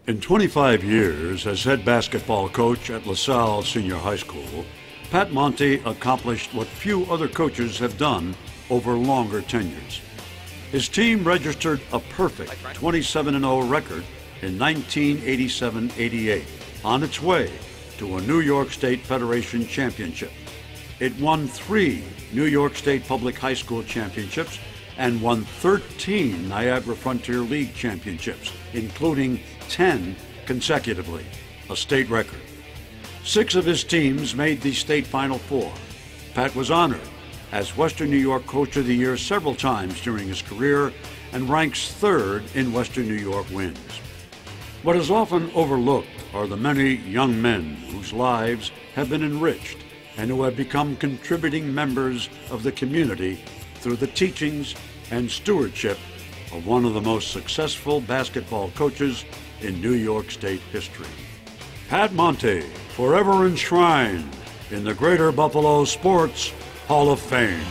In 25 years as head basketball coach at LaSalle Senior High School, Pat Monty accomplished what few other coaches have done over longer tenures. His team registered a perfect 27-0 record in 1987-88, on its way to a New York State Federation championship. It won 3 New York State Public High School championships and won 13 Niagara Frontier League championships, including 10 consecutively, a state record. 6 of his teams made the state Final Four. Pat was honored as Western New York Coach of the Year several times during his career and ranks 3rd in Western New York wins. What is often overlooked are the many young men whose lives have been enriched and who have become contributing members of the community through the teachings and stewardship of one of the most successful basketball coaches in New York State history. Pat Monty, forever enshrined in the Greater Buffalo Sports Hall of Fame.